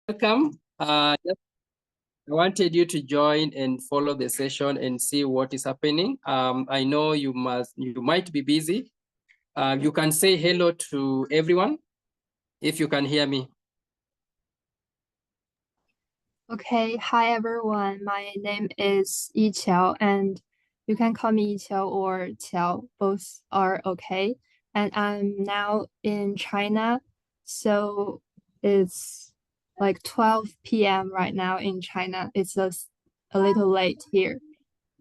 Welcome. Just I wanted you to join and follow the session and see what is happening. I know you might be busy. You can say hello to everyone if you can hear me. Okay, hi everyone. My name is Yiqiao, and you can call me Yiqiao or Qiao. Both are okay. And I'm now in China, so it's like 12 p.m. right now in China. It's a little late here,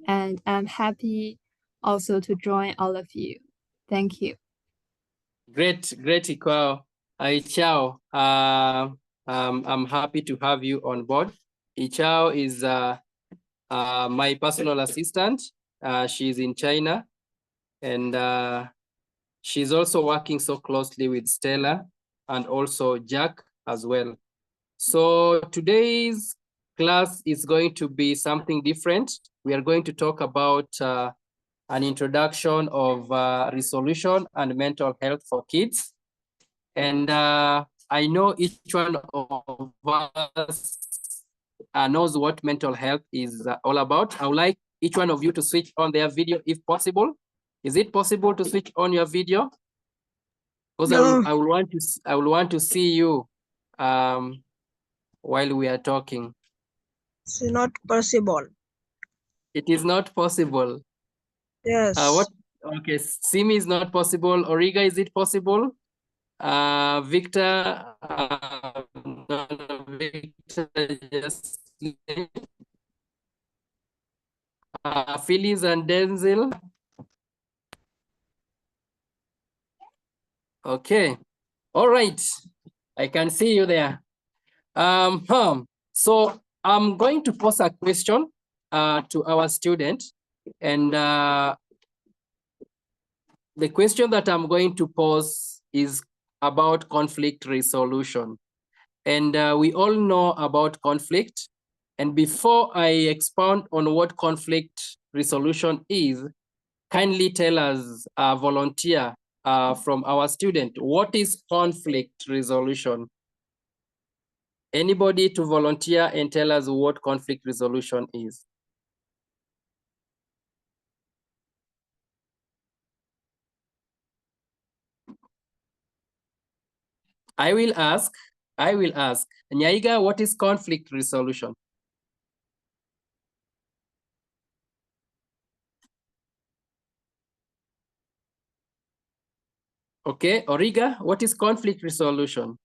and I'm happy also to join all of you. Thank you. Great, Ikwao. Ichao, I'm happy to have you on board. Ichao is my personal assistant. She's in China, and she's also working so closely with Stella and also Jack as well. So today's class is going to be something different. We are going to talk about an introduction of resolution and mental health for kids. And I know each one of us knows what mental health is all about. I would like each one of you to switch on their video if possible. Is it possible to switch on your video? Because No. I will want to see you while we are talking. It's not possible. It is not possible. Yes. What? Okay, Simi is not possible. Origa, is it possible? Victor, Victor, just Phyllis and Denzel. Okay, all right. I can see you there. So I'm going to pose a question to our student, and the question that I'm going to pose is about conflict resolution. And we all know about conflict. And before I expound on what conflict resolution is, kindly tell us, volunteer from our student, what is conflict resolution? Anybody to volunteer and tell us what conflict resolution is? I will ask, Nyaiga, what is conflict resolution? Okay, Origa, what is conflict resolution?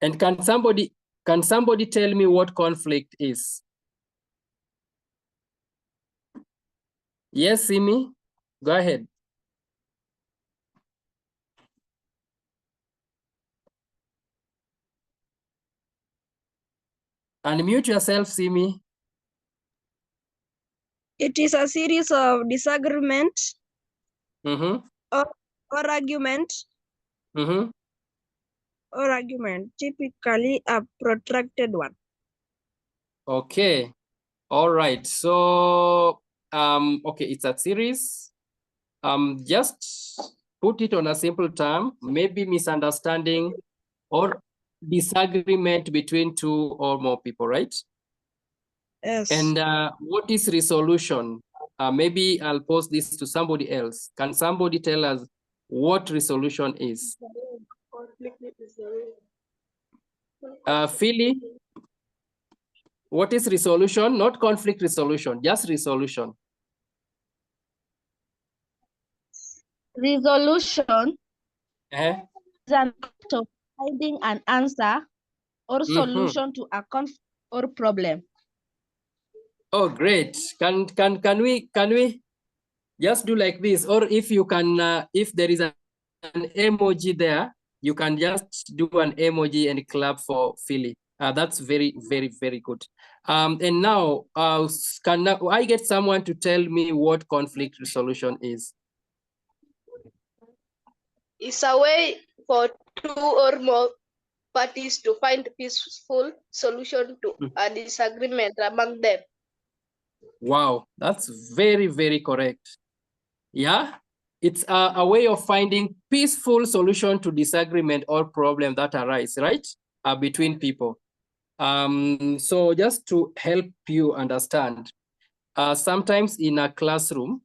And can somebody tell me what conflict is? Yes, Simi, go ahead. Unmute yourself, Simi. It is a series of disagreements Mm-hmm. or argument, Mm-hmm. typically a protracted one. Okay. All right. So, okay, it's a series. Just put it on a simple term, maybe misunderstanding or disagreement between two or more people, right? Yes. And what is resolution? Maybe I'll pose this to somebody else. Can somebody tell us what resolution is? Philly, what is resolution? Not conflict resolution, just resolution. Resolution Eh? is an act of finding an answer or solution to a conflict or problem. Oh, great. Can we just do like this? Or if you can, if there is an emoji there, you can just do an emoji and clap for Philly. That's very, very, very good. And now, can I get someone to tell me what conflict resolution is? It's a way for two or more parties to find peaceful solution to a disagreement among them. Wow, that's very, very correct. Yeah? It's a way of finding peaceful solution to disagreement or problem that arise, right? Between people. So just to help you understand, sometimes in a classroom,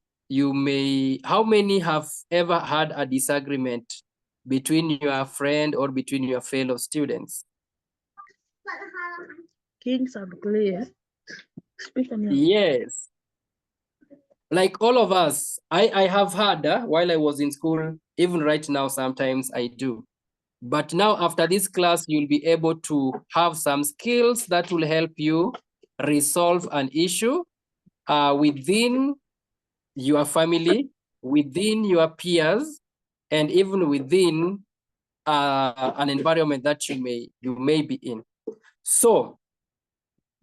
how many have ever had a disagreement between your friend or between your fellow students? Kings are clear. Speak on your... Yes. Like all of us, I have had while I was in school, even right now, sometimes I do. But now after this class, you'll be able to have some skills that will help you resolve an issue within your family, within your peers, and even within an environment that you may be in. So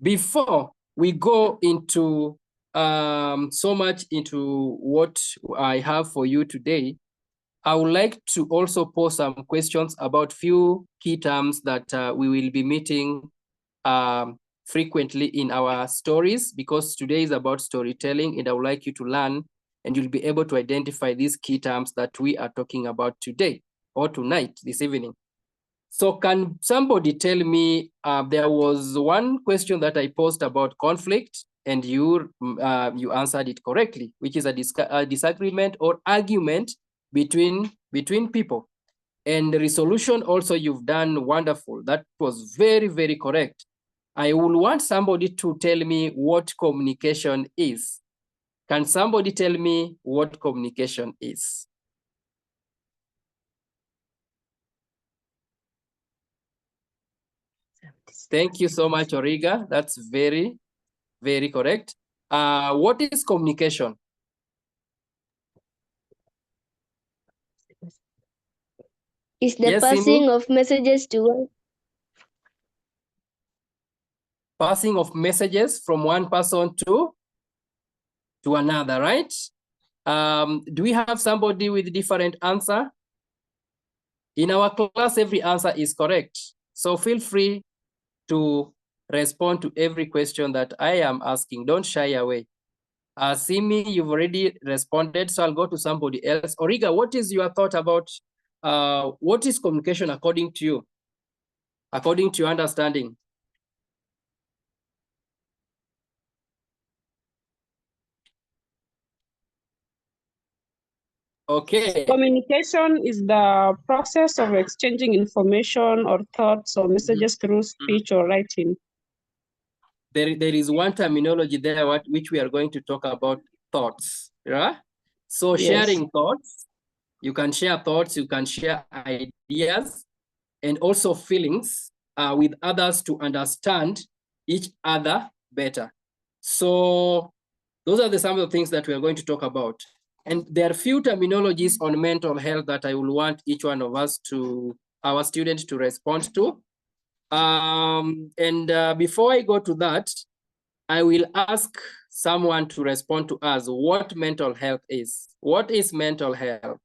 before we go into so much into what I have for you today, I would like to also pose some questions about few key terms that we will be meeting frequently in our stories, because today is about storytelling, and I would like you to learn and you'll be able to identify these key terms that we are talking about today or tonight, this evening. So can somebody tell me, there was one question that I posed about conflict, and you answered it correctly, which is a disagreement or argument between people. And the resolution also, you've done wonderful. That was very, very correct. I will want somebody to tell me what communication is. Can somebody tell me what communication is? Thank you so much, Origa. That's very, very correct. What is communication? Is the Yes, passing Cindy? of messages to one. Passing of messages from one person to another, right? Do we have somebody with different answer? In our class, every answer is correct. So feel free to respond to every question that I am asking. Don't shy away. Simi, you've already responded, so I'll go to somebody else. Origa, what is your thought about what is communication according to you? According to your understanding? Okay. Communication is the process of exchanging information or thoughts or messages through speech or writing. There is one terminology there which we are going to talk about, thoughts. Yeah. So Yes. sharing thoughts, you can share thoughts, you can share ideas, and also feelings with others to understand each other better. So those are some of the things that we are going to talk about. And there are few terminologies on mental health that I will want each one of us our students to respond to. Before I go to that, I will ask someone to respond to us what mental health is. What is mental health?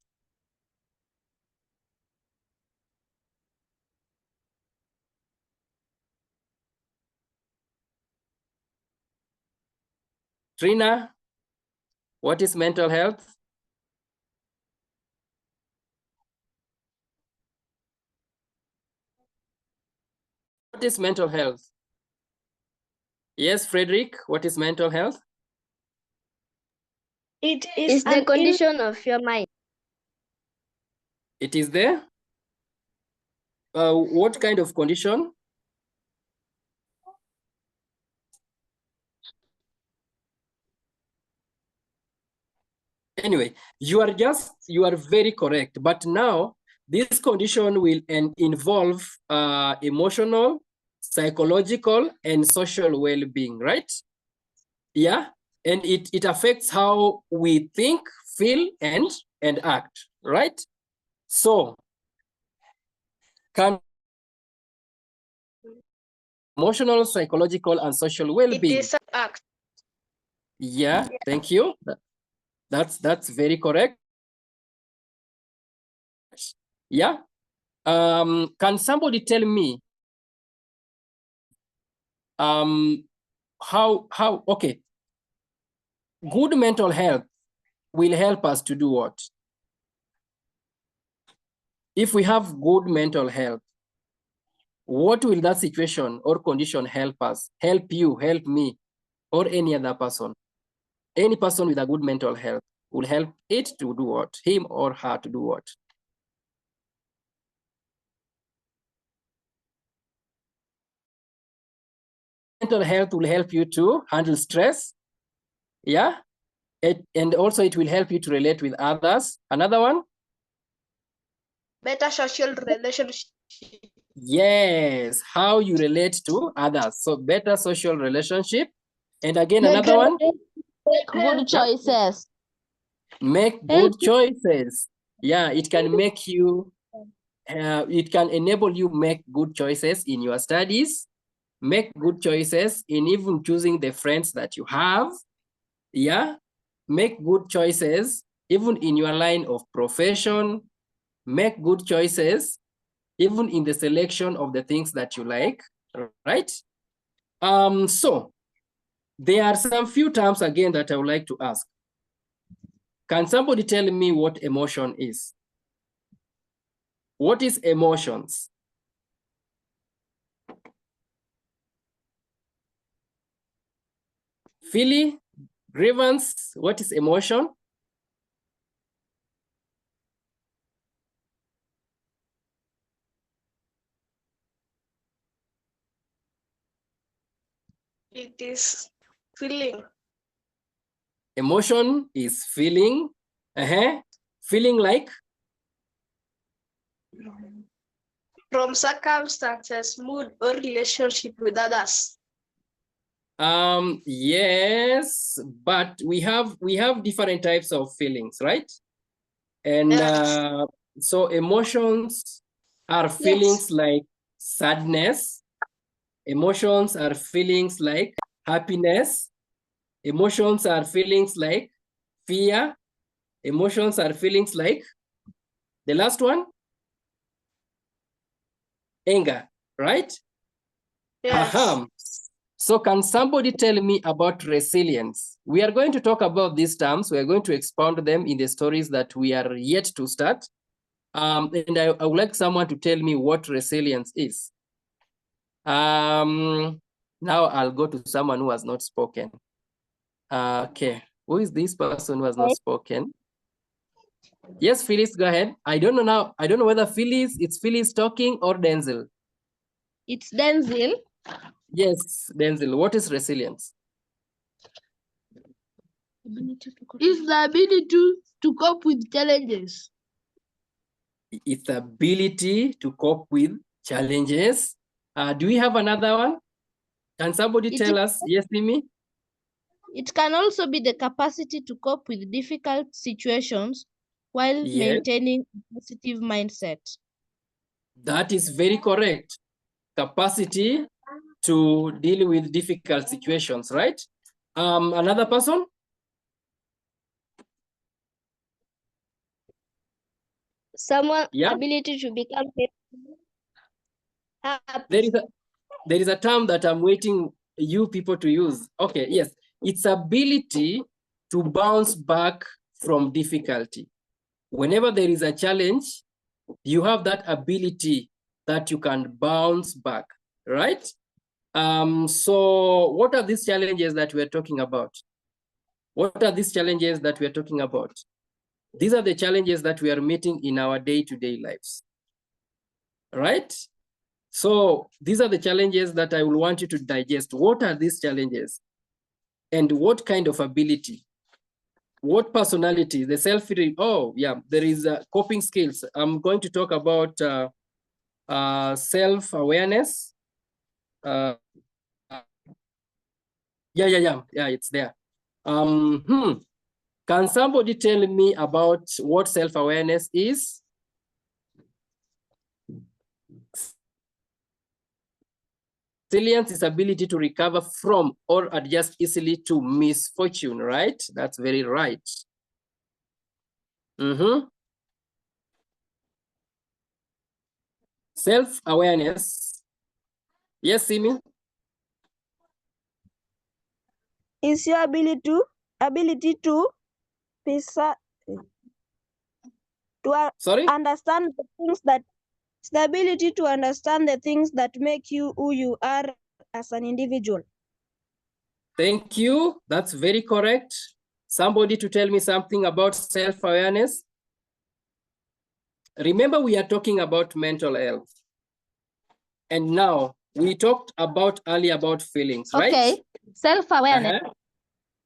Trina, what is mental health? What is mental health? Yes, Frederick, what is mental health? It is the condition of your mind. It is there? What kind of condition? Anyway, you are very correct. But now this condition will involve emotional, psychological, and social well-being, right? Yeah, and it affects how we think, feel, and act, right? So, can emotional, psychological, and social well-being. It is an act. Yeah, thank you. That's very correct. Yeah. Can somebody tell me how okay, good mental health will help us to do what? If we have good mental health, what will that situation or condition help us? Help you, help me, or any other person? Any person with a good mental health will help it to do what? Him or her to do what? Mental health will help you to handle stress. Yeah. And also it will help you to relate with others. Another one? Better social relationship. Yes, how you relate to others. So better social relationship. And again, another one? Good choices. Make good choices. Yeah, it can make you, it can enable you make good choices in your studies, make good choices in even choosing the friends that you have. Yeah, make good choices even in your line of profession, make good choices even in the selection of the things that you like, right? So there are some few terms again that I would like to ask. Can somebody tell me what emotion is? What is emotions? Philly, grievance, what is emotion? It is feeling. Emotion is feeling, feeling like? From circumstances, mood, or relationship with others. Yes, but we have different types of feelings, right? And Yes. so emotions are feelings like sadness. Emotions are feelings like happiness. Emotions are feelings like fear. Emotions are feelings like the last one, anger, right? Yes. So can somebody tell me about resilience? We are going to talk about these terms. We are going to expound them in the stories that we are yet to start. And I would like someone to tell me what resilience is. Now I'll go to someone who has not spoken. Okay, who is this person who has not spoken? Yes, Phyllis, go ahead. I don't know now. I don't know whether it's Phyllis talking or Denzel. It's Denzel. Yes, Denzel. What is resilience? It's the ability to cope with challenges. It's the ability to cope with challenges. Do we have another one? Can somebody tell us? Yes, Mimi? It can also be the capacity to cope with difficult situations while Yes, maintaining a positive mindset. that is very correct. Capacity to deal with difficult situations, right? Another person? Someone Yeah. ability to become There happy. is a term that I'm waiting you people to use. Okay, yes. It's ability to bounce back from difficulty. Whenever there is a challenge, you have that ability that you can bounce back, right? So what are these challenges that we're talking about? What are these challenges that we're talking about? These are the challenges that we are meeting in our day-to-day lives, right? So these are the challenges that I will want you to digest. What are these challenges? And what kind of ability? What personality? The there is coping skills. I'm going to talk about self-awareness. Yeah, it's there. Can somebody tell me about what self-awareness is? Resilience is ability to recover from or adjust easily to misfortune, right? That's very right. Self-awareness. Yes, Simi? Is your ability to Sorry? understand the things that it's the ability to understand the things that make you who you are as an individual. Thank you. That's very correct. Somebody to tell me something about self-awareness. Remember, we are talking about mental health. And now we talked about earlier about feelings, right? Okay. Self-awareness.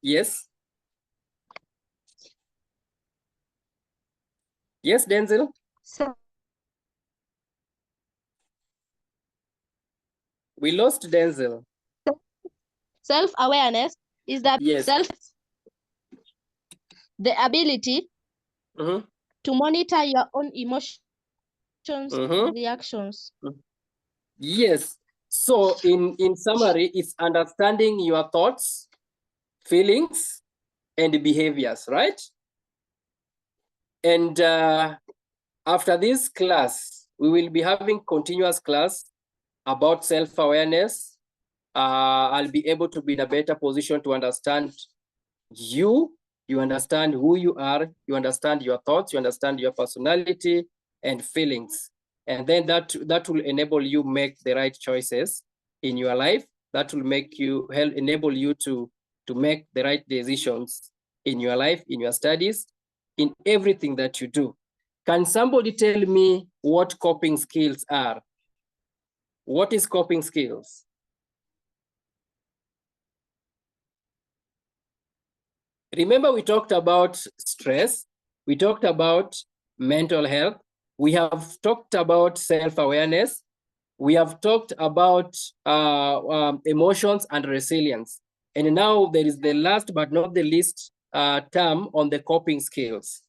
Yes. Yes, Denzel. So We lost Denzel. Self-awareness is the Yes. the ability Mhm. to monitor your own emotions Mhm. and reactions. Yes. So in summary, it's understanding your thoughts, feelings, and behaviors, right? And after this class, we will be having continuous class about self-awareness. I'll be able to be in a better position to understand you understand who you are, you understand your thoughts, you understand your personality and feelings. And then that will enable you make the right choices in your life. That will make you enable you to make the right decisions in your life, in your studies, in everything that you do. Can somebody tell me what coping skills are? What is coping skills? Remember, we talked about stress, we talked about mental health, we have talked about self-awareness, we have talked about emotions and resilience. And now there is the last but not the least term on the coping skills.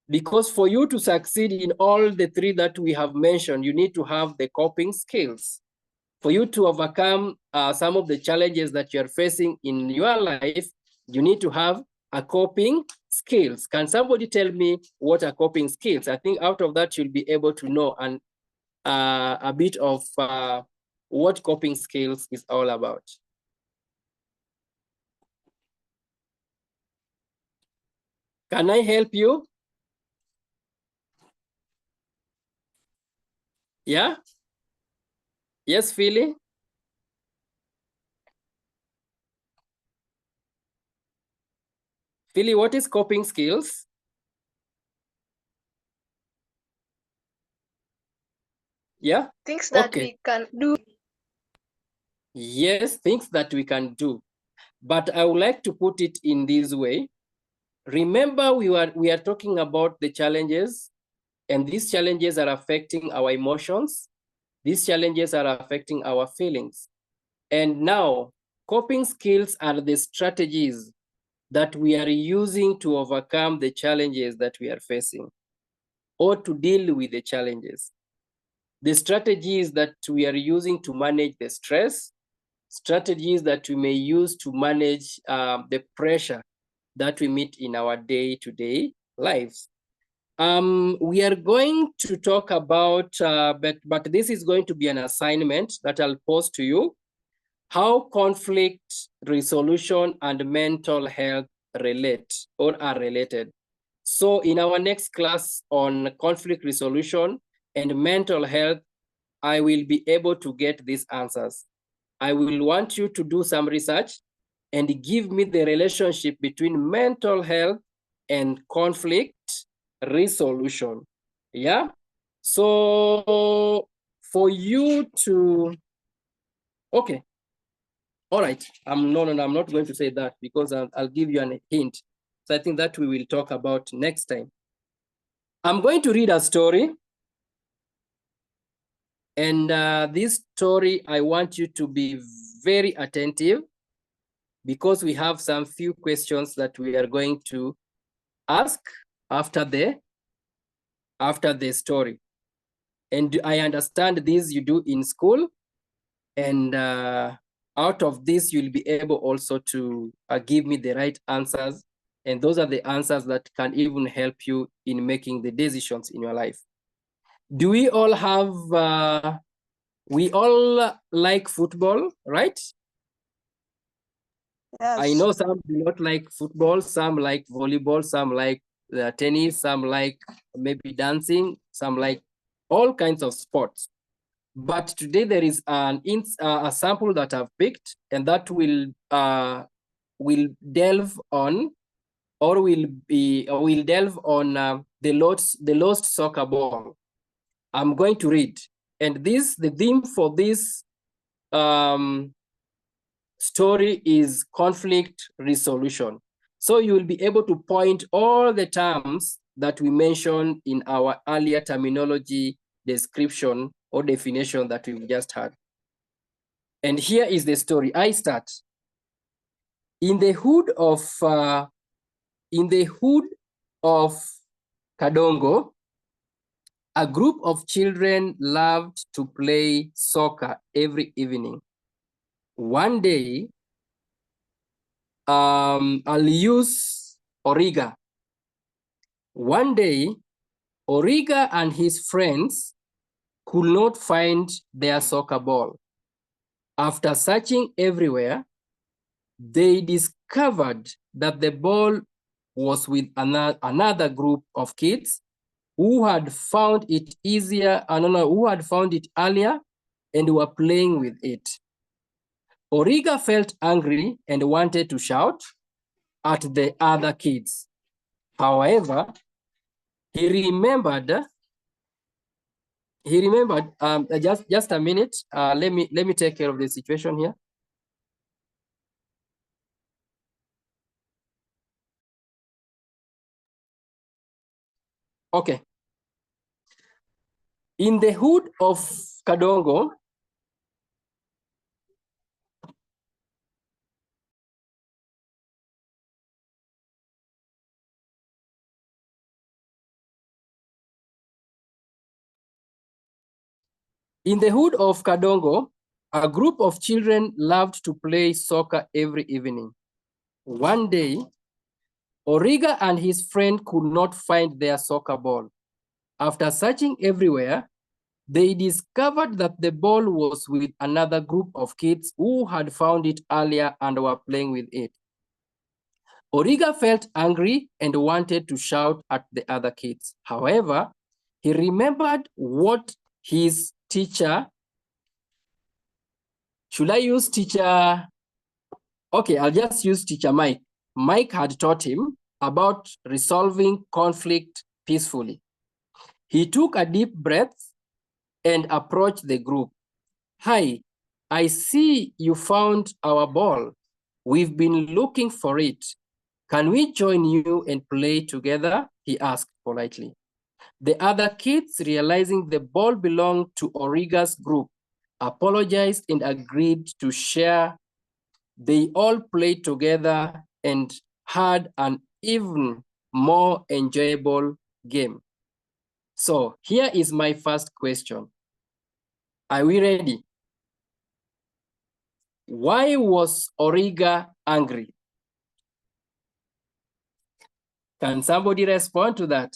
Because for you to succeed in all the three that we have mentioned, you need to have the coping skills. For you to overcome some of the challenges that you're facing in your life, you need to have a coping skills. Can somebody tell me what are coping skills? I think out of that, you'll be able to know a bit of what coping skills is all about. Can I help you? Yeah? Yes, Philly? Philly, what is coping skills? Yeah? Things that Okay. we can do. Yes, things that we can do. But I would like to put it in this way. Remember, we are talking about the challenges, and these challenges are affecting our emotions. These challenges are affecting our feelings. And now, coping skills are the strategies that we are using to overcome the challenges that we are facing or to deal with the challenges. The strategies that we are using to manage the stress, strategies that we may use to manage the pressure that we meet in our day-to-day lives. We are going to talk about, but this is going to be an assignment that I'll post to you, how conflict resolution and mental health relate or are related. So in our next class on conflict resolution and mental health, I will be able to get these answers. I will want you to do some research and give me the relationship between mental health and conflict resolution. Yeah. So for you to, okay. All right. No, I'm not going to say that because I'll give you a hint. So I think that we will talk about next time. I'm going to read a story. And this story, I want you to be very attentive because we have some few questions that we are going to ask after the story. And I understand this you do in school, and out of this, you'll be able also to give me the right answers. And those are the answers that can even help you in making the decisions in your life. Do we all have, we all like football, right? Yes. I know some do not like football, some like volleyball, some like the tennis, some like maybe dancing, some like all kinds of sports. But today there is a sample that I've picked, and that will delve on, or will delve on the lost soccer ball. I'm going to read, and the theme for this story is conflict resolution. So you will be able to point all the terms that we mentioned in our earlier terminology description or definition that we've just had. And here is the story. I start. In the hood of Kadongo, a group of children loved to play soccer every evening. One day, I'll use Origa. One day, Origa and his friends could not find their soccer ball. After searching everywhere, they discovered that the ball was with another group of kids who had found it earlier and were playing with it. Origa felt angry and wanted to shout at the other kids. However, he remembered, just a minute, let me take care of the situation here. Okay. In the hood of Kadongo, a group of children loved to play soccer every evening. One day, Origa and his friend could not find their soccer ball. After searching everywhere, they discovered that the ball was with another group of kids who had found it earlier and were playing with it. Origa felt angry and wanted to shout at the other kids. However, he remembered what his teacher, should I use teacher? Okay, I'll just use teacher Mike. Mike had taught him about resolving conflict peacefully. He took a deep breath and approached the group. Hi, I see you found our ball. We've been looking for it. Can we join you and play together? He asked politely. The other kids, realizing the ball belonged to Origa's group, apologized and agreed to share. They all played together and had an even more enjoyable game. So here is my first question. Are we ready? Why was Origa angry? Can somebody respond to that?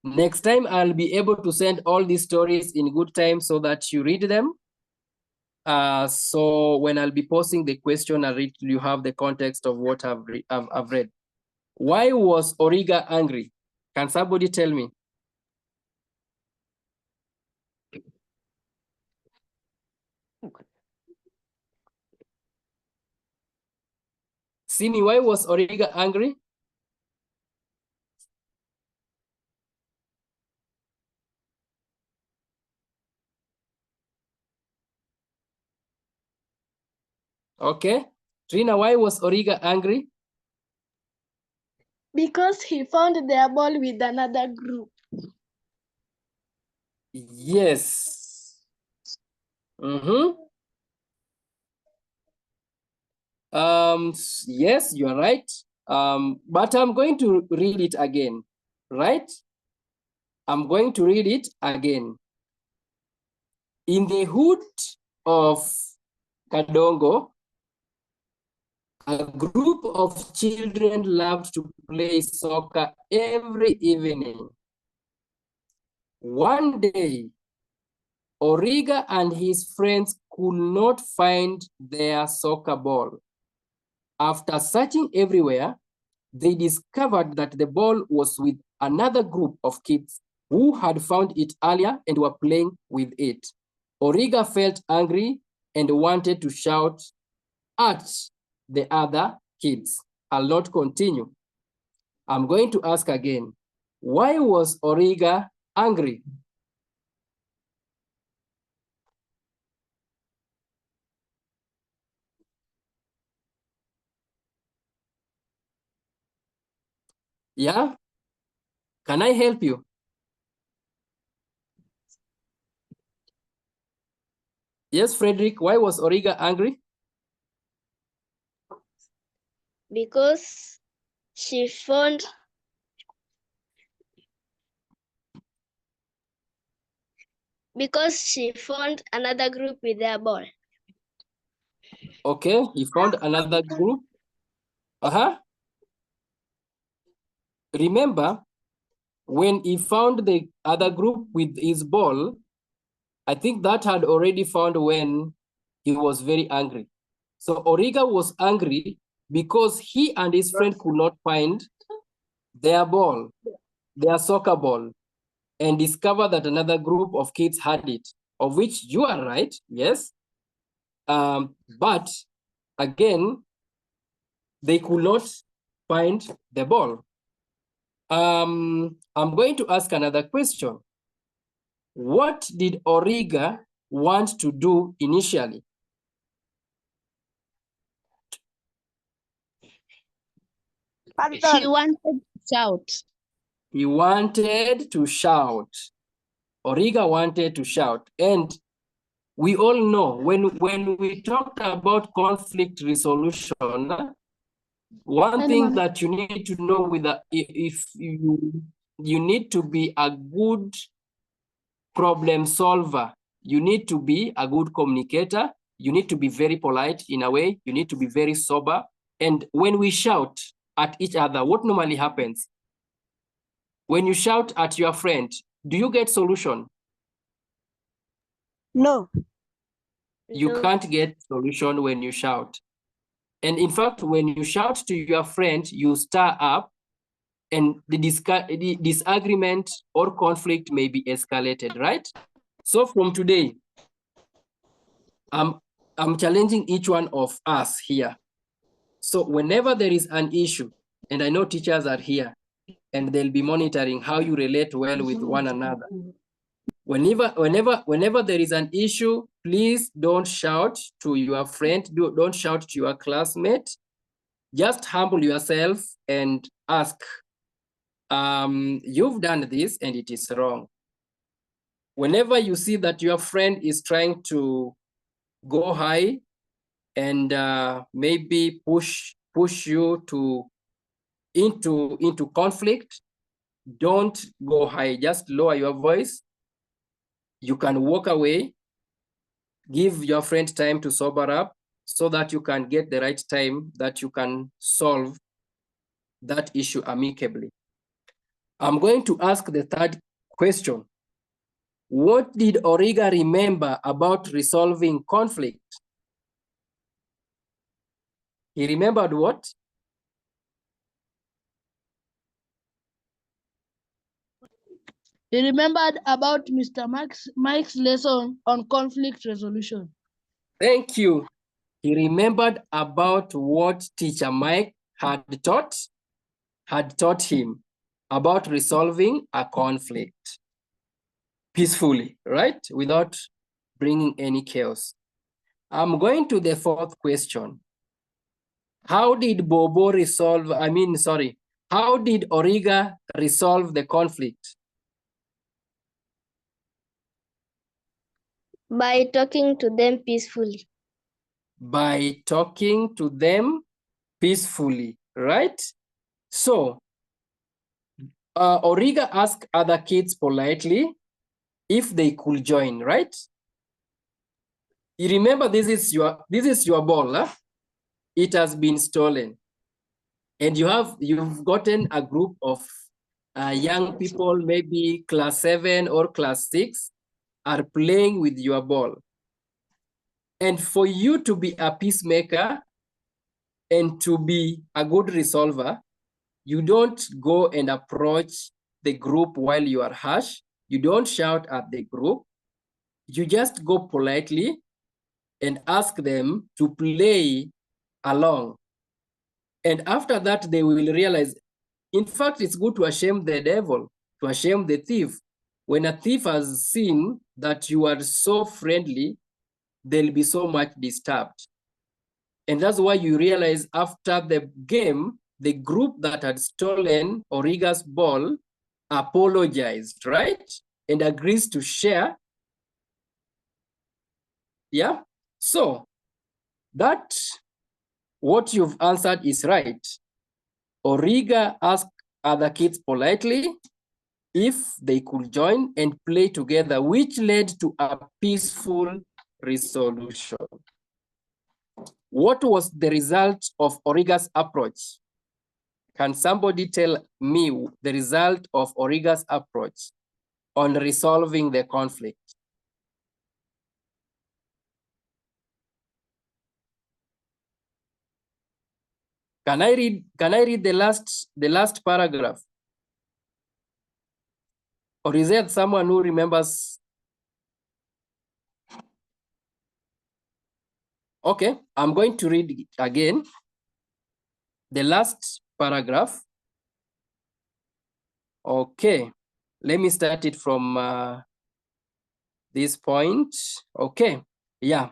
Next time, I'll be able to send all these stories in good time so that you read them. So when I'll be posting the question, you have the context of what I've read. Why was Origa angry? Can somebody tell me? Simi, why was Origa angry? Okay. Trina, why was Origa angry? Because he found their ball with another group. Yes. Yes, you are right. But I'm going to read it again, right? I'm going to read it again. In the hood of Kadongo, a group of children loved to play soccer every evening. One day, Origa and his friends could not find their soccer ball. After searching everywhere, they discovered that the ball was with another group of kids who had found it earlier and were playing with it. Origa felt angry and wanted to shout at the other kids. I'll not continue. I'm going to ask again, why was Origa angry? Yeah? Can I help you? Yes, Frederick, why was Origa angry? Because she found another group with their ball. Okay, he found another group. Remember, when he found the other group with his ball, I think that had already found when he was very angry. So Origa was angry because he and his friend could not find their ball, their soccer ball, and discover that another group of kids had it, of which you are right, yes. But again, they could not find the ball. I'm going to ask another question. What did Origa want to do initially? She wanted to shout. He wanted to shout. Origa wanted to shout. And we all know when we talk about conflict resolution, one thing that you need to know with that, if you need to be a good problem solver, you need to be a good communicator, you need to be very polite in a way, you need to be very sober. And when we shout at each other, what normally happens? When you shout at your friend, do you get solution? No. You can't get solution when you shout. And in fact, when you shout to your friend, you stir up and the disagreement or conflict may be escalated, right? So from today, I'm challenging each one of us here. So whenever there is an issue, and I know teachers are here, and they'll be monitoring how you relate well with one another. Whenever there is an issue, please don't shout to your friend, don't shout to your classmate. Just humble yourself and ask, you've done this and it is wrong. Whenever you see that your friend is trying to go high and maybe push you into conflict, don't go high, just lower your voice. You can walk away, give your friend time to sober up so that you can get the right time that you can solve that issue amicably. I'm going to ask the third question. What did Origa remember about resolving conflict? He remembered what? He remembered about Mr. Mike's lesson on conflict resolution. Thank you. He remembered about what teacher Mike had taught him about resolving a conflict peacefully, right? Without bringing any chaos. I'm going to the fourth question. How did how did Origa resolve the conflict? By talking to them peacefully. By talking to them peacefully, right? So, Origa asked other kids politely if they could join, right? You remember this is your ball, huh? It has been stolen. And you've gotten a group of young people, maybe class 7 or class 6, are playing with your ball. And for you to be a peacemaker and to be a good resolver, you don't go and approach the group while you are harsh. You don't shout at the group. You just go politely and ask them to play along. And after that, they will realize, in fact, it's good to shame the devil, to shame the thief. When a thief has seen that you are so friendly, they'll be so much disturbed. And that's why you realize after the game, the group that had stolen Origa's ball apologized, right? And agrees to share. Yeah. So that what you've answered is right. Origa asked other kids politely if they could join and play together, which led to a peaceful resolution. What was the result of Origa's approach? Can somebody tell me the result of Origa's approach on resolving the conflict? Can I read the last paragraph? Or is there someone who remembers? Okay, I'm going to read it again. The last paragraph. Okay, let me start it from this point. Okay, yeah.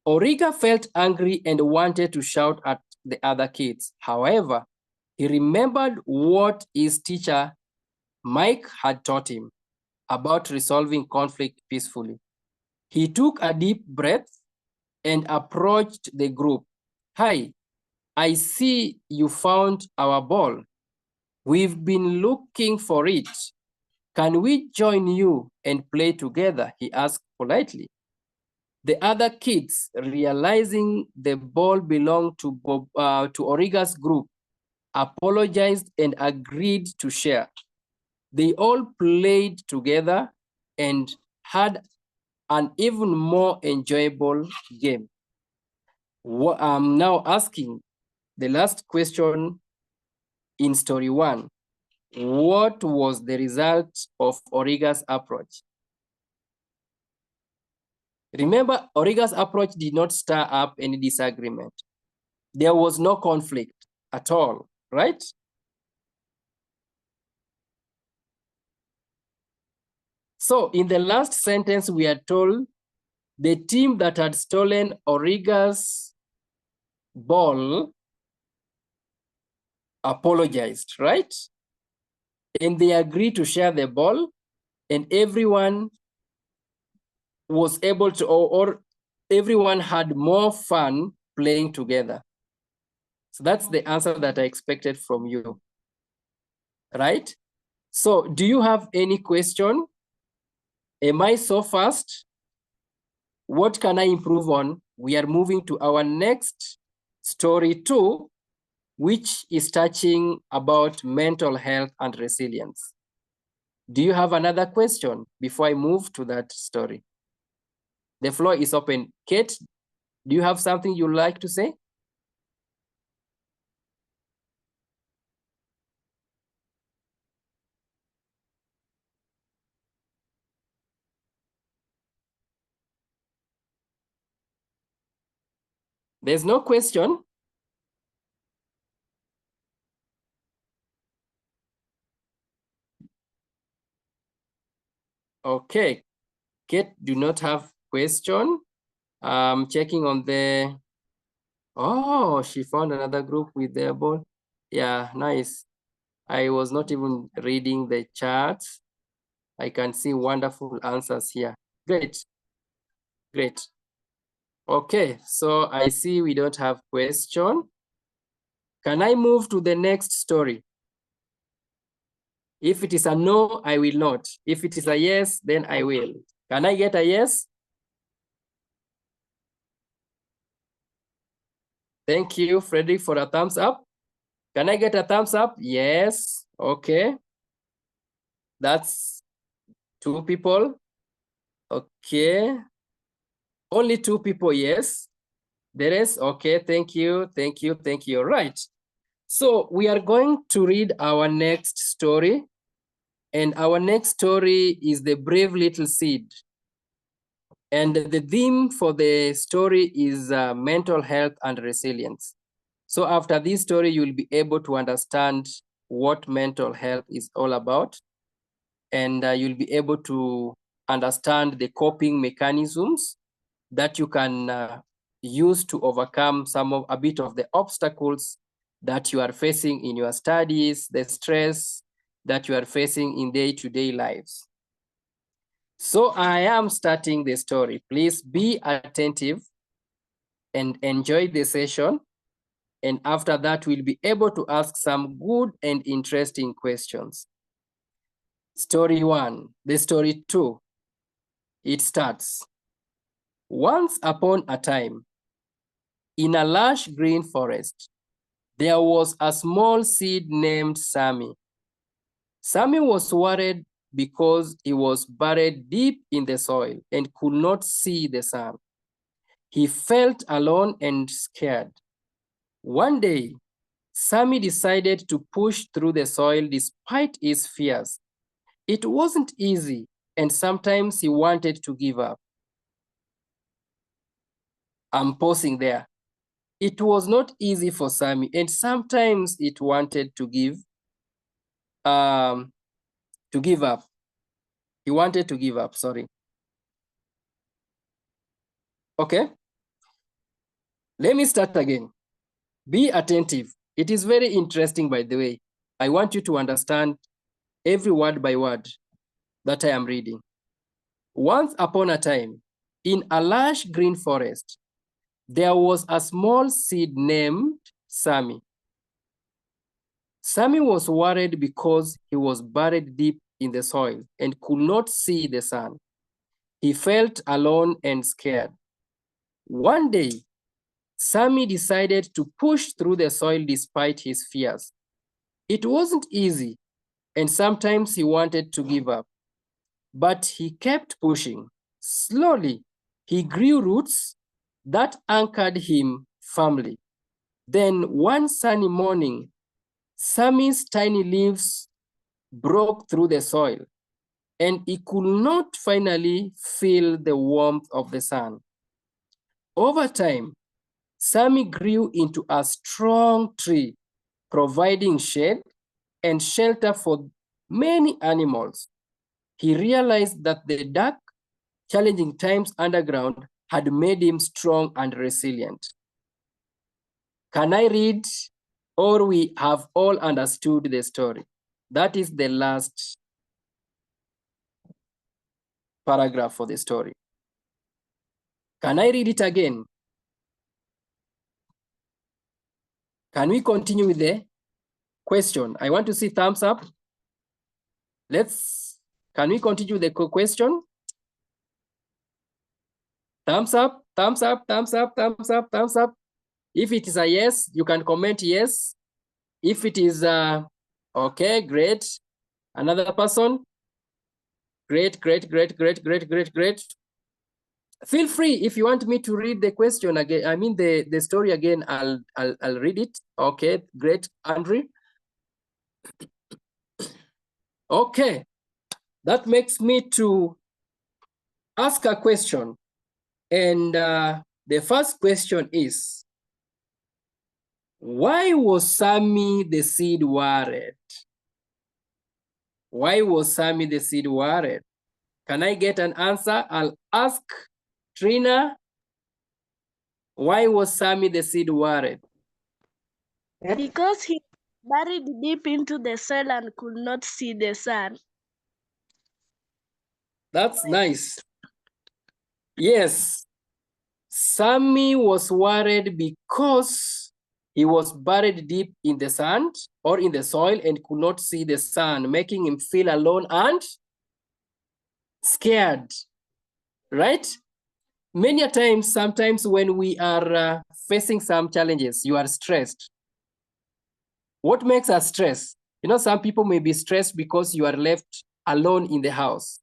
Origa felt angry and wanted to shout at the other kids. However, he remembered what his teacher, Mike, had taught him about resolving conflict peacefully. He took a deep breath and approached the group. Hi, I see you found our ball. We've been looking for it. Can we join you and play together? He asked politely. The other kids, realizing the ball belonged to Origa's group, apologized and agreed to share. They all played together and had an even more enjoyable game. I'm now asking the last question in story 1. What was the result of Origa's approach? Remember, Origa's approach did not stir up any disagreement. There was no conflict at all, right? So in the last sentence, we are told the team that had stolen Origa's ball apologized, right? And they agreed to share the ball, and everyone was able to, or everyone had more fun playing together. So that's the answer that I expected from you, right? So do you have any question? Am I so fast? What can I improve on? We are moving to our next story 2, which is touching about mental health and resilience. Do you have another question before I move to that story? The floor is open. Kate, do you have something you'd like to say? There's no question. Okay, Kate do not have question. I'm checking on the, oh, she found another group with their ball. Yeah, nice. I was not even reading the charts. I can see wonderful answers here. Great, great. Okay, so I see we don't have question. Can I move to the next story? If it is a no, I will not. If it is a yes, then I will. Can I get a yes? Thank you, Frederick, for a thumbs up. Can I get a thumbs up? Yes. Okay. That's 2 people. Okay. Only 2 people, yes. The rest, okay, thank you, thank you, thank you. Right. So we are going to read our next story. And our next story is The Brave Little Seed. And the theme for the story is mental health and resilience. So after this story, you'll be able to understand what mental health is all about. And you'll be able to understand the coping mechanisms that you can use to overcome a bit of the obstacles that you are facing in your studies, the stress that you are facing in day-to-day lives. So I am starting the story. Please be attentive and enjoy the session. And after that, we'll be able to ask some good and interesting questions. Story 1, the story 2. It starts. Once upon a time, in a lush green forest, there was a small seed named Sammy. Sammy was worried because he was buried deep in the soil and could not see the sun. He felt alone and scared. One day, Sammy decided to push through the soil despite his fears. It wasn't easy, and sometimes he wanted to give up. I'm pausing there. It was not easy for Sammy, and sometimes it wanted to give up. He wanted to give up, sorry. Okay. Let me start again. Be attentive. It is very interesting, by the way. I want you to understand every word by word that I am reading. Once upon a time, in a lush green forest, there was a small seed named Sammy. Sammy was worried because he was buried deep in the soil and could not see the sun. He felt alone and scared. One day, Sammy decided to push through the soil despite his fears. It wasn't easy, and sometimes he wanted to give up. But he kept pushing. Slowly, he grew roots that anchored him firmly. Then one sunny morning, Sammy's tiny leaves broke through the soil, and he could not finally feel the warmth of the sun. Over time, Sammy grew into a strong tree, providing shade and shelter for many animals. He realized that the dark, challenging times underground had made him strong and resilient. Can I read, or we have all understood the story? That is the last paragraph for the story. Can I read it again? Can we continue with the question? I want to see thumbs up. Can we continue the question? Thumbs up, thumbs up, thumbs up, thumbs up, thumbs up. If it is a yes, you can comment yes. If it is okay, great. Another person? Great, great, great, great, great, great, great. Feel free if you want me to read the question again. I mean the story again. I'll read it. Okay, great, Andrew. Okay, that makes me to ask a question, and the first question is, why was Sammy the seed worried? Why was Sammy the seed worried? Can I get an answer? I'll ask Trina. Why was Sammy the seed worried? Because he buried deep into the soil and could not see the sun. That's nice. Yes, Sammy was worried because he was buried deep in the sand or in the soil and could not see the sun, making him feel alone and scared, right? Many a times, sometimes when we are facing some challenges, you are stressed. What makes us stressed? You know, some people may be stressed because you are left alone in the house.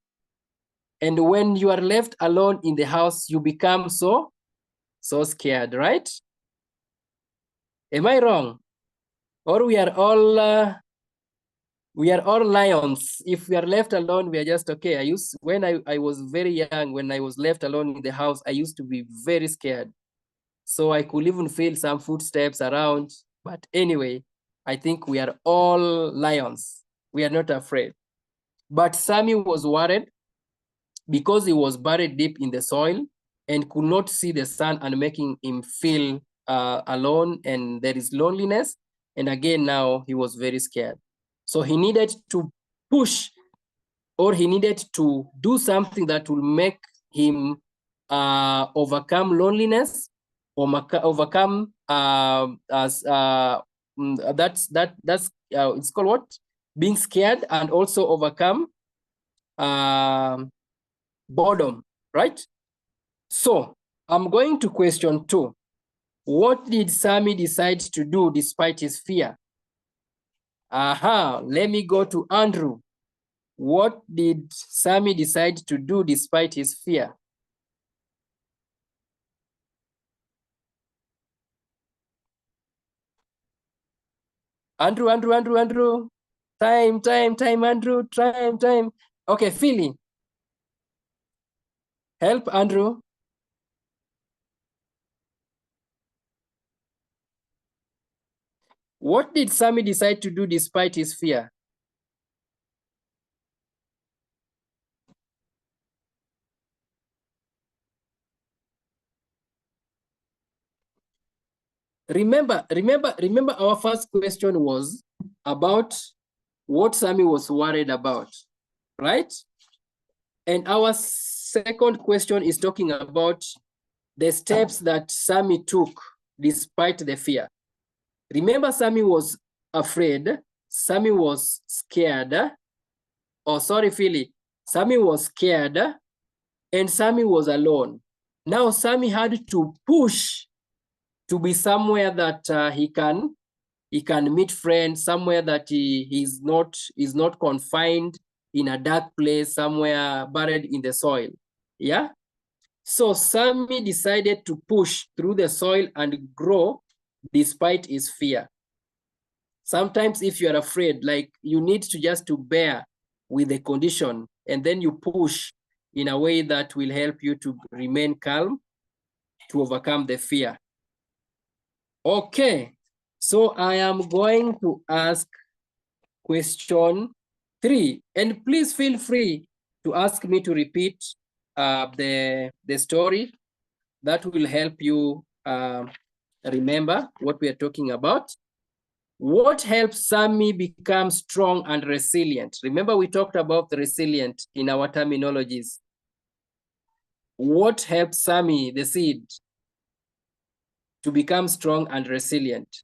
And when you are left alone in the house, you become so scared, right? Am I wrong? Or we are all lions. If we are left alone, we are just okay. When I was very young, when I was left alone in the house, I used to be very scared. So I could even feel some footsteps around. But anyway, I think we are all lions. We are not afraid. But Sammy was worried because he was buried deep in the soil and could not see the sun, and making him feel alone, and there is loneliness. And again, now he was very scared. So he needed to push, or he needed to do something that will make him overcome loneliness, or overcome it's called what? Being scared, and also overcome boredom, right? So I'm going to question 2. What did Sammy decide to do despite his fear? Let me go to Andrew. What did Sammy decide to do despite his fear? Andrew. Time, Andrew, time. Okay, Philly. Help, Andrew. What did Sammy decide to do despite his fear? Remember, our first question was about what Sammy was worried about, right? And our second question is talking about the steps that Sammy took despite the fear. Remember, Sammy was afraid. Sammy was scared. Oh, sorry, Philly. Sammy was scared and Sammy was alone. Now Sammy had to push to be somewhere that he can meet friends, somewhere that he is not confined in a dark place, somewhere buried in the soil. Yeah. So Sammy decided to push through the soil and grow despite his fear. Sometimes if you are afraid, like, you need to just to bear with the condition, and then you push in a way that will help you to remain calm, to overcome the fear. Okay, so I am going to ask question 3, and please feel free to ask me to repeat the story. That will help you remember what we are talking about. What helps Sammy become strong and resilient? Remember, we talked about the resilient in our terminologies. What helps Sammy, the seed, to become strong and resilient?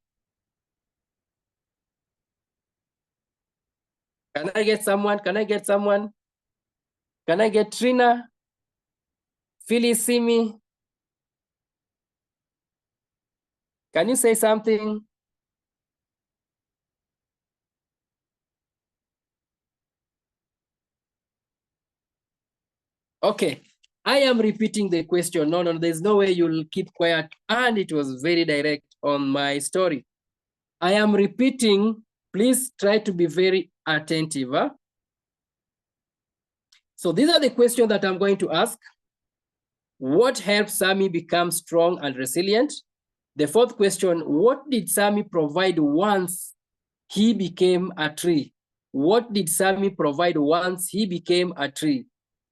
Can I get someone? Can I get someone? Can I get Trina? Phyllis, see me? Can you say something? Okay, I am repeating the question. No, there's no way you'll keep quiet. And it was very direct on my story. I am repeating. Please try to be very attentive. Huh? So these are the questions that I'm going to ask. What helps Sammy become strong and resilient? The fourth question, what did Sammy provide once he became a tree? What did Sammy provide once he became a tree?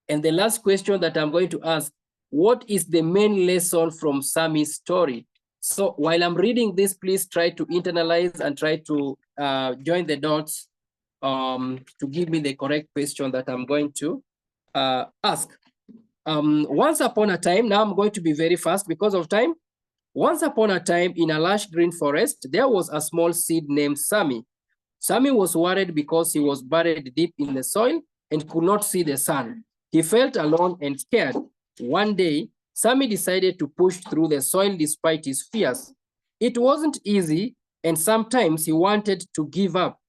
And the last question that I'm going to ask, what is the main lesson from Sammy's story? So while I'm reading this, please try to internalize and try to join the dots to give me the correct question that I'm going to ask. Once upon a time, now I'm going to be very fast because of time. Once upon a time, in a lush green forest, there was a small seed named Sammy. Sammy was worried because he was buried deep in the soil and could not see the sun. He felt alone and scared. One day, Sammy decided to push through the soil despite his fears. It wasn't easy, and sometimes he wanted to give up,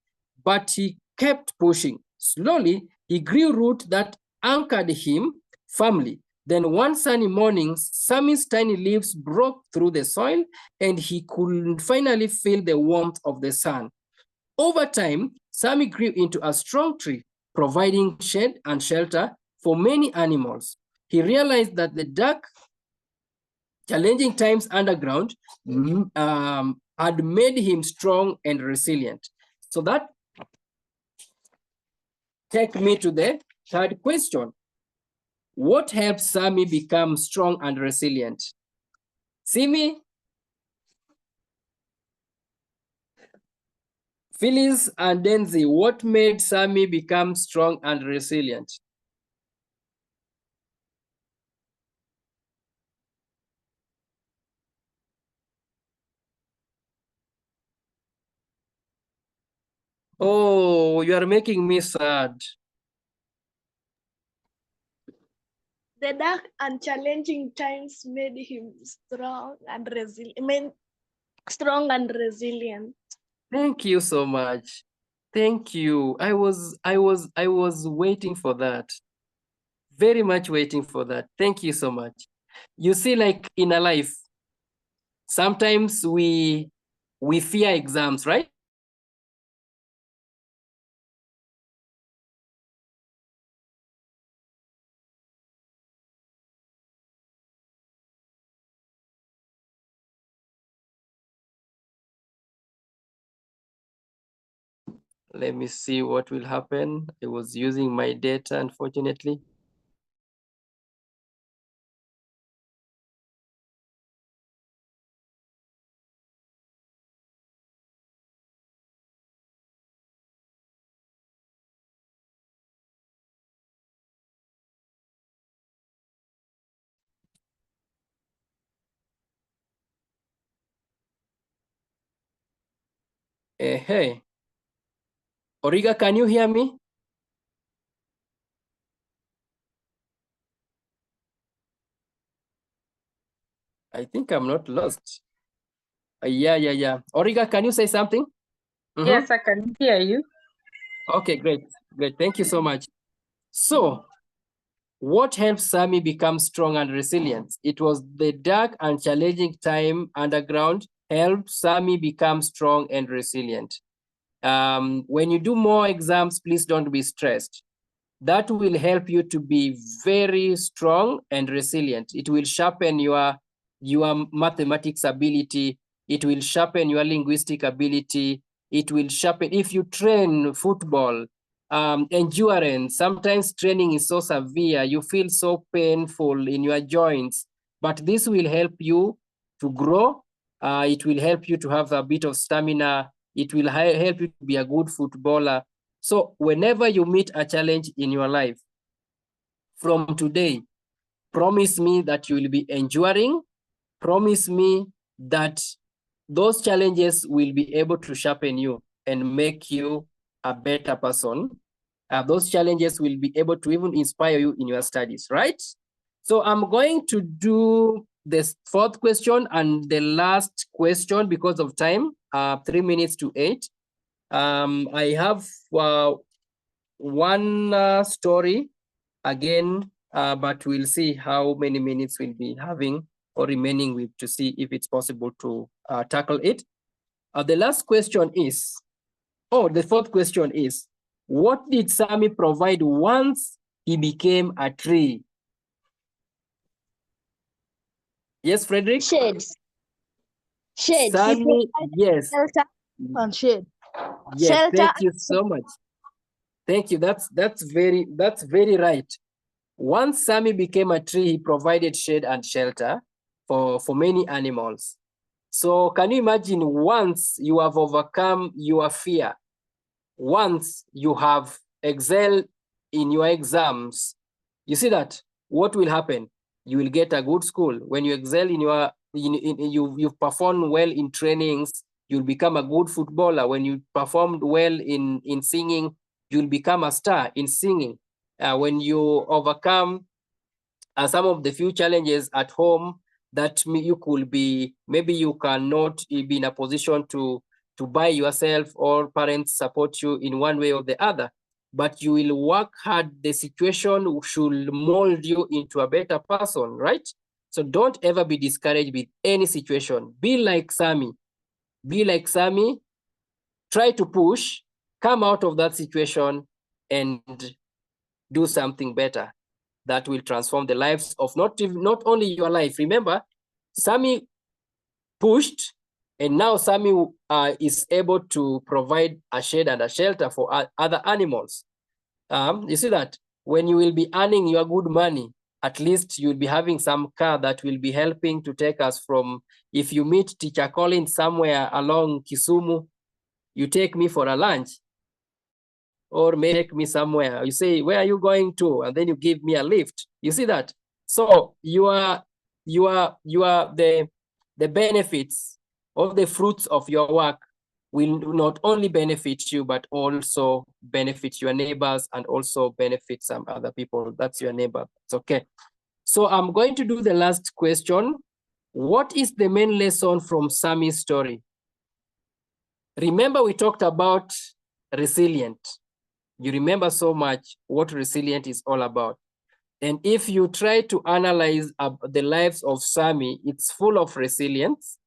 but he kept pushing. Slowly, he grew roots that anchored him firmly. Then one sunny morning, Sammy's tiny leaves broke through the soil and he could finally feel the warmth of the sun. Over time, Sammy grew into a strong tree, providing shade and shelter for many animals. He realized that the dark, challenging times underground had made him strong and resilient. So that takes me to the third question. What helped Sammy become strong and resilient? Simi? Phyllis and Denzi, what made Sammy become strong and resilient? Oh, you are making me sad. The dark and challenging times made him strong and resilient. Thank you so much. Thank you. I was waiting for that. Very much waiting for that. Thank you so much. You see, like in a life, sometimes we fear exams, right? Let me see what will happen. I was using my data, unfortunately. Hey. Origa, can you hear me? I think I'm not lost. Yeah. Origa, can you say something? Yes, I can hear you. Okay, great. Thank you so much. So, what helped Sammy become strong and resilient? It was the dark and challenging time underground helped Sammy become strong and resilient. When you do more exams, please don't be stressed. That will help you to be very strong and resilient. It will sharpen your mathematics ability. It will sharpen your linguistic ability. It will sharpen, if you train football, endurance, sometimes training is so severe, you feel so painful in your joints, but this will help you to grow. It will help you to have a bit of stamina. It will help you to be a good footballer. So whenever you meet a challenge in your life, from today, promise me that you will be enduring. Promise me that those challenges will be able to sharpen you and make you a better person. Those challenges will be able to even inspire you in your studies, right? So I'm going to do this fourth question and the last question because of time, 3 minutes to 8. I have one story again, but we'll see how many minutes we'll be having or remaining with to see if it's possible to tackle it. The last question is, the fourth question is, what did Sammy provide once he became a tree? Yes, Frederick? Shades. Sammy, yes. Shelter and shade. Yes, Shelter. thank you so much. Thank you. That's very right. Once Sammy became a tree, he provided shade and shelter for many animals. So can you imagine, once you have overcome your fear, once you have excelled in your exams, you see that what will happen? You will get a good school. When you excel in your, you've performed well in trainings, you'll become a good footballer. When you performed well in singing, you'll become a star in singing. When you overcome some of the few challenges at home that you could be, maybe you cannot be in a position to buy yourself, or parents support you in one way or the other, but you will work hard. The situation should mold you into a better person, right? So don't ever be discouraged with any situation. Be like Sammy. Be like Sammy. Try to push, come out of that situation and do something better that will transform the lives of not only your life. Remember, Sammy pushed, and now Sammy is able to provide a shade and a shelter for other animals. You see that when you will be earning your good money, at least you'll be having some car that will be helping to take us from, if you meet Teacher Collins somewhere along Kisumu, you take me for a lunch, or may take me somewhere. You say, where are you going to? And then you give me a lift. You see that? So you are the benefits of the fruits of your work will not only benefit you, but also benefit your neighbors and also benefit some other people. That's your neighbor. It's okay. So I'm going to do the last question. What is the main lesson from Sammy's story? Remember, we talked about resilient. You remember so much what resilient is all about. And if you try to analyze the lives of Sammy, it's full of resilience,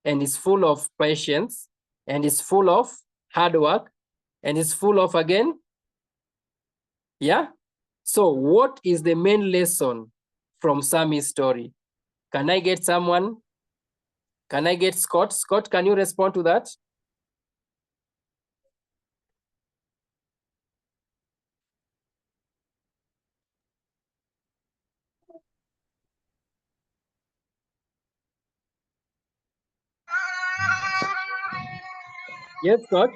and it's full of patience, and it's full of hard work, and it's full of, again, yeah? So what is the main lesson from Sammy's story? Can I get someone? Can I get Scott? Scott, can you respond to that? Yes, Scott.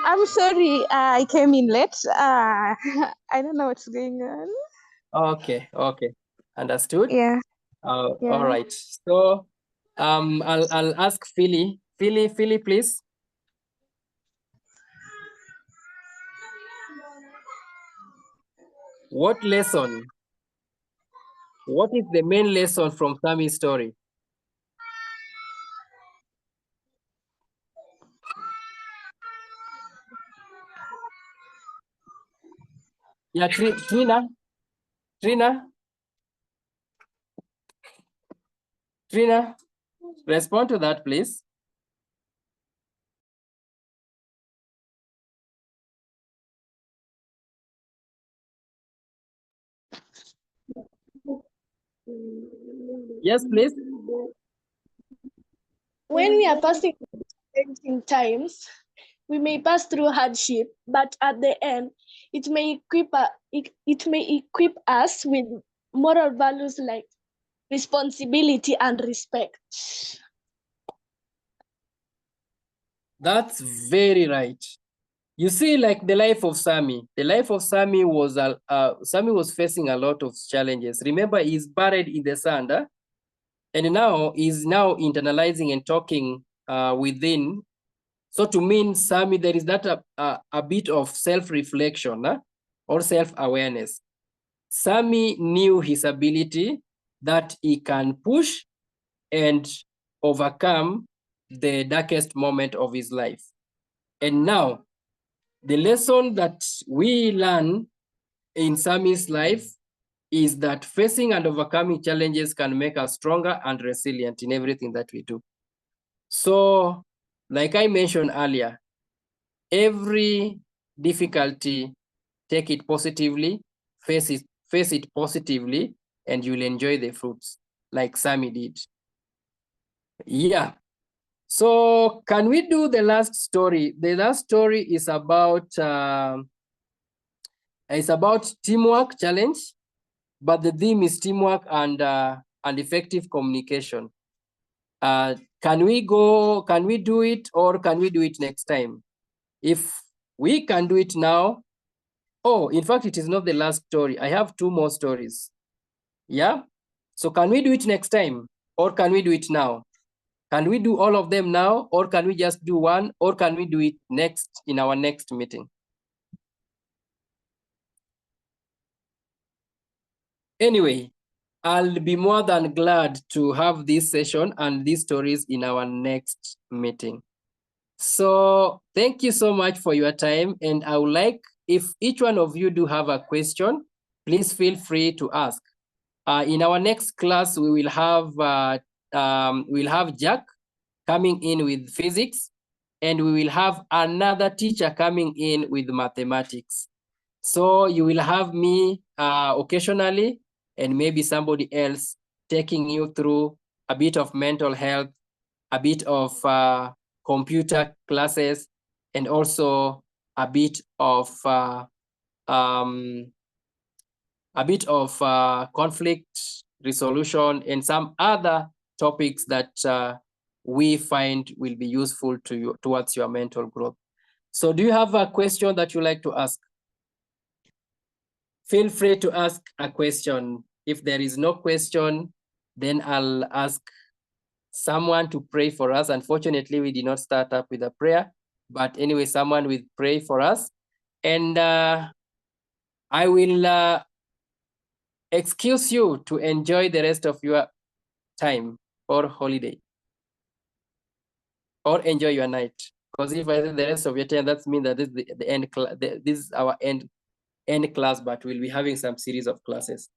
I'm sorry, I came in late. I don't know what's going on. Okay, okay, understood. Yeah. All Yeah. right. So, I'll ask Philly. Philly, please. What lesson? What is the main lesson from Sammy's story? Yeah, Trina, respond to that, please. Yes, please. When we are passing challenging times, we may pass through hardship, but at the end, it may equip us with moral values like responsibility and respect. That's very right. You see, like the life of Sammy. The life of Sammy was Sammy was facing a lot of challenges. Remember, he's buried in the sand, and now he's now internalizing and talking within. So to mean Sammy, there is that a bit of self-reflection or self-awareness. Sammy knew his ability that he can push and overcome the darkest moment of his life. And now, the lesson that we learn in Sammy's life is that facing and overcoming challenges can make us stronger and resilient in everything that we do. So, like I mentioned earlier, every difficulty, take it positively, face it positively, and you'll enjoy the fruits like Sammy did. Yeah. So can we do the last story? The last story is about teamwork challenge, but the theme is teamwork and effective communication. Can we do it, or can we do it next time? If we can do it now, oh, in fact, it is not the last story. I have 2 more stories. Yeah. So can we do it next time, or can we do it now? Can we do all of them now, or can we just do one, or can we do it next in our next meeting? Anyway, I'll be more than glad to have this session and these stories in our next meeting. So thank you so much for your time. And I would like, if each one of you do have a question, please feel free to ask. In our next class, we will have Jack coming in with physics, and we will have another teacher coming in with mathematics. So you will have me occasionally, and maybe somebody else taking you through a bit of mental health, a bit of computer classes, and also a bit of conflict resolution and some other topics that we find will be useful to you towards your mental growth. So do you have a question that you like to ask? Feel free to ask a question. If there is no question, then I'll ask someone to pray for us. Unfortunately, we did not start up with a prayer, but anyway, someone will pray for us. And I will excuse you to enjoy the rest of your time or holiday, or enjoy your night. Because if I say the rest of your time, that means that this is the end. This is our end class, but we'll be having some series of classes.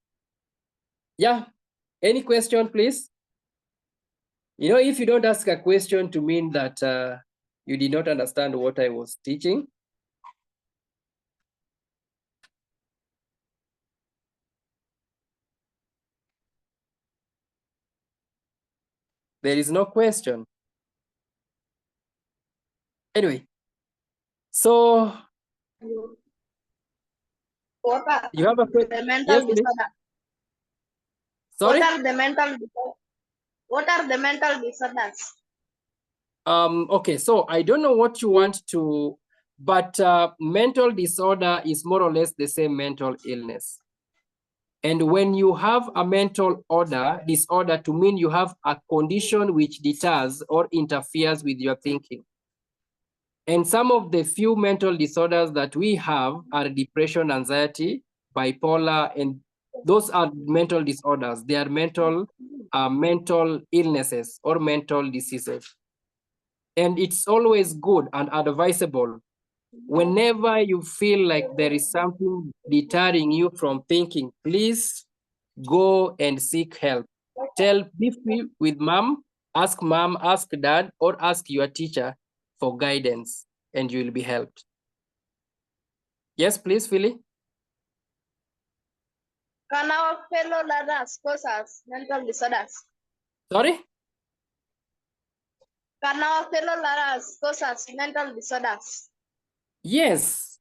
Yeah, any question, please? You know, if you don't ask a question to mean that you did not understand what I was teaching. There is no question. Anyway, so What are you have a the question? mental Yes, please. disorders? Sorry? What are the mental disorders? Okay, so I don't know what you want to, but mental disorder is more or less the same mental illness. And when you have a mental disorder to mean you have a condition which deters or interferes with your thinking. And some of the few mental disorders that we have are depression, anxiety, bipolar, and those are mental disorders. They are mental illnesses or mental diseases. And it's always good and advisable whenever you feel like there is something deterring you from thinking, please go and seek help. Be free with mom, ask dad, or ask your teacher for guidance, and you will be helped. Yes, please, Philly. Can our fellow learners cause us mental disorders? Sorry? Can our fellow learners cause us mental disorders? Yes.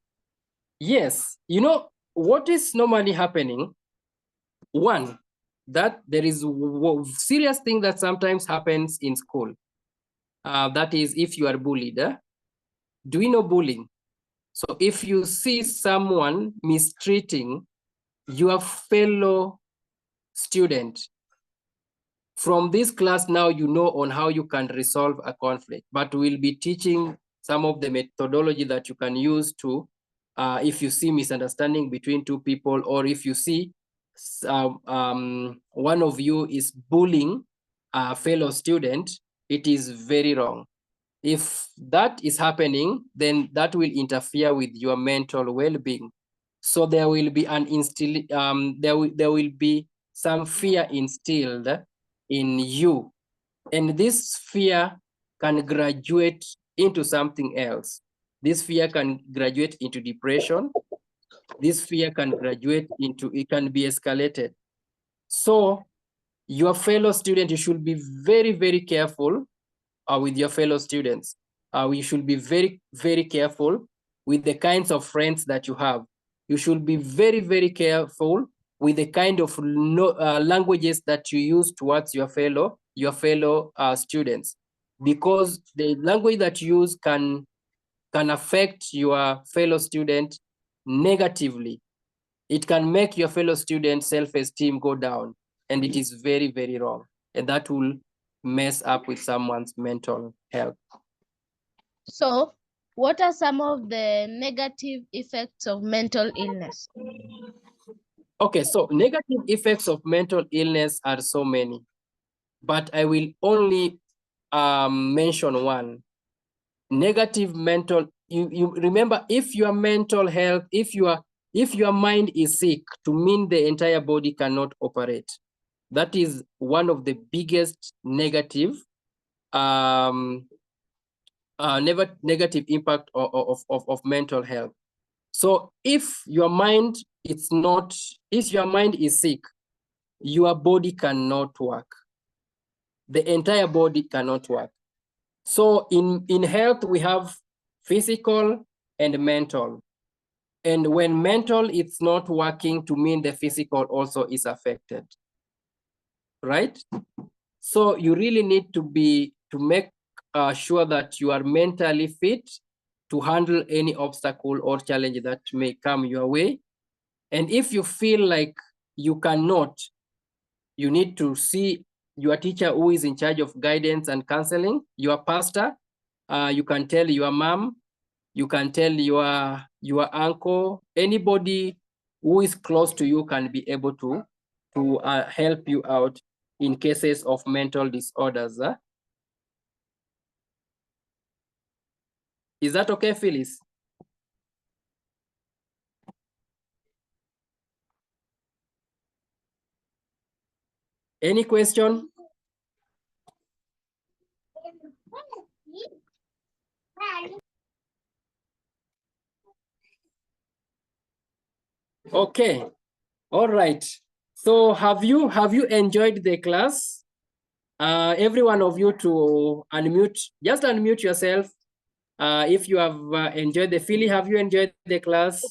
Yes. You know, what is normally happening? One, that there is serious thing that sometimes happens in school. That is if you are bullied. Do we know bullying? So if you see someone mistreating your fellow student, from this class now you know on how you can resolve a conflict, but we'll be teaching some of the methodology that you can use to, if you see misunderstanding between two people, or if you see one of you is bullying a fellow student, it is very wrong. If that is happening, then that will interfere with your mental well-being. So there will be there will be some fear instilled in you, and this fear can graduate into something else. This fear can graduate into depression. This fear can graduate into, it can be escalated. So your fellow student, you should be very, very careful with your fellow students. We should be very, very careful with the kinds of friends that you have. You should be very, very careful with the kind of languages that you use towards your fellow students, because the language that you use can affect your fellow student negatively. It can make your fellow student self-esteem go down, and it is very, very wrong. And that will mess up with someone's mental health. So, what are some of the negative effects of mental illness? Okay, so negative effects of mental illness are so many, but I will only mention one. negative mental, you remember, if your mental health, if your mind is sick, to mean the entire body cannot operate. That is one of the biggest negative negative impact of mental health. So if your mind is sick, your body cannot work. The entire body cannot work. So in health, we have physical and mental. And when mental is not working, to mean the physical also is affected, right? So you really need to make sure that you are mentally fit to handle any obstacle or challenge that may come your way. And if you feel like you cannot, you need to see your teacher who is in charge of guidance and counseling, your pastor. You can tell your mom, you can tell your uncle, anybody who is close to you can be able to help you out in cases of mental disorders. Is that okay, Phyllis? Any question? Okay, all right. So have you enjoyed the class? Every one of you to unmute, just unmute yourself. If you have enjoyed the Philly, have you enjoyed the class?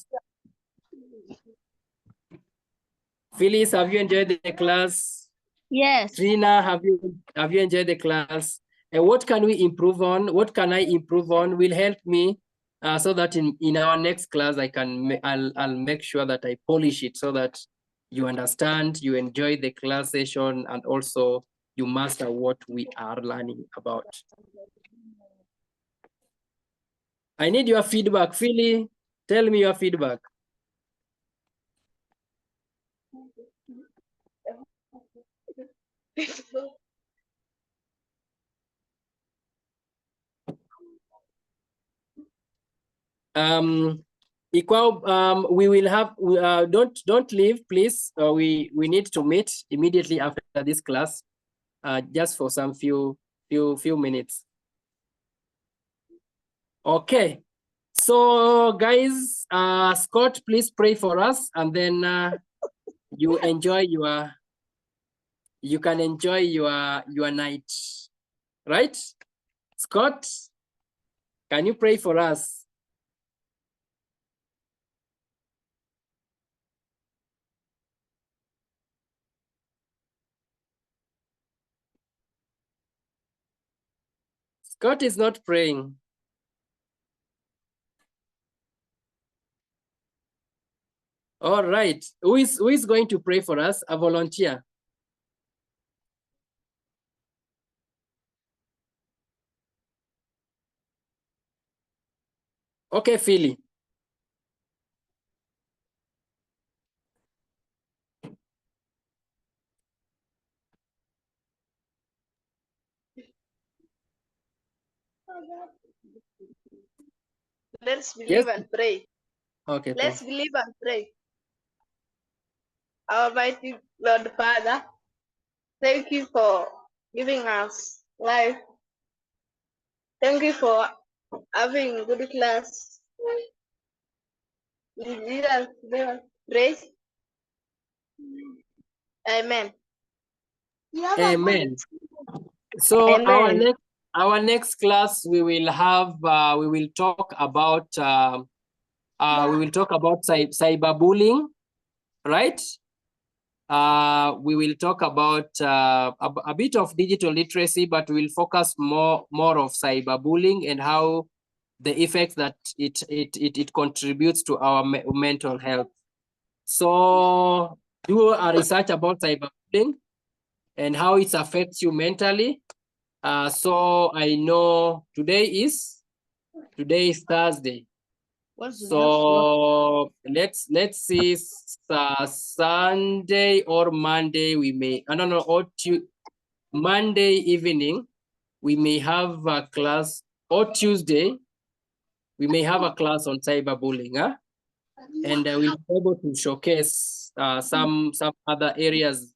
Phyllis, have you enjoyed the class? Yes. Trina, have you enjoyed the class? And what can we improve on? What can I improve on? Will help me so that in our next class I'll make sure that I polish it so that you understand, you enjoy the class session, and also you master what we are learning about. I need your feedback. Philly, tell me your feedback. We will have, don't leave, please. We need to meet immediately after this class, just for some few minutes. Okay, so guys, Scott, please pray for us, and then you can enjoy your night, right? Scott, can you pray for us? Scott is not praying. All right, who is going to pray for us? A volunteer. Okay, Philly. Let's believe and pray. Okay. Let's believe and pray. Almighty Lord Father, thank you for giving us life. Thank you for having good class. In Jesus' name, praise. Amen. Amen. So Amen. our next class we will talk about cyberbullying, right? We will talk about a bit of digital literacy, but we'll focus more of cyberbullying and how the effects that it contributes to our mental health. So do a research about cyberbullying and how it affects you mentally. So I know today is Thursday. So let's see, Sunday or Monday we may, I don't know, or Monday evening we may have a class or Tuesday, we may have a class on cyberbullying, huh? And we'll be able to showcase some other areas,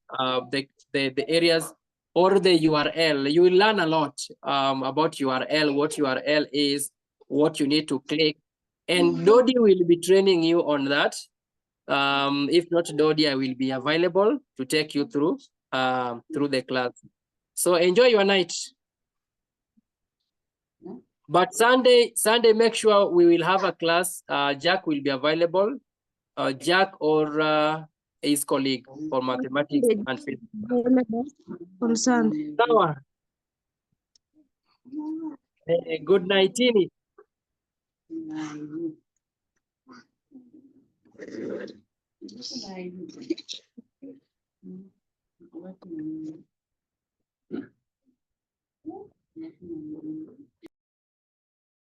the areas or the URL. You will learn a lot about URL, what URL is, what you need to click. And Dodi will be training you on that. If not Dodi, I will be available to take you through the class. So enjoy your night. But Sunday, make sure we will have a class. Jack will be available. Jack or his colleague for mathematics and physics. On Sunday. Sawa. Good night, Tini.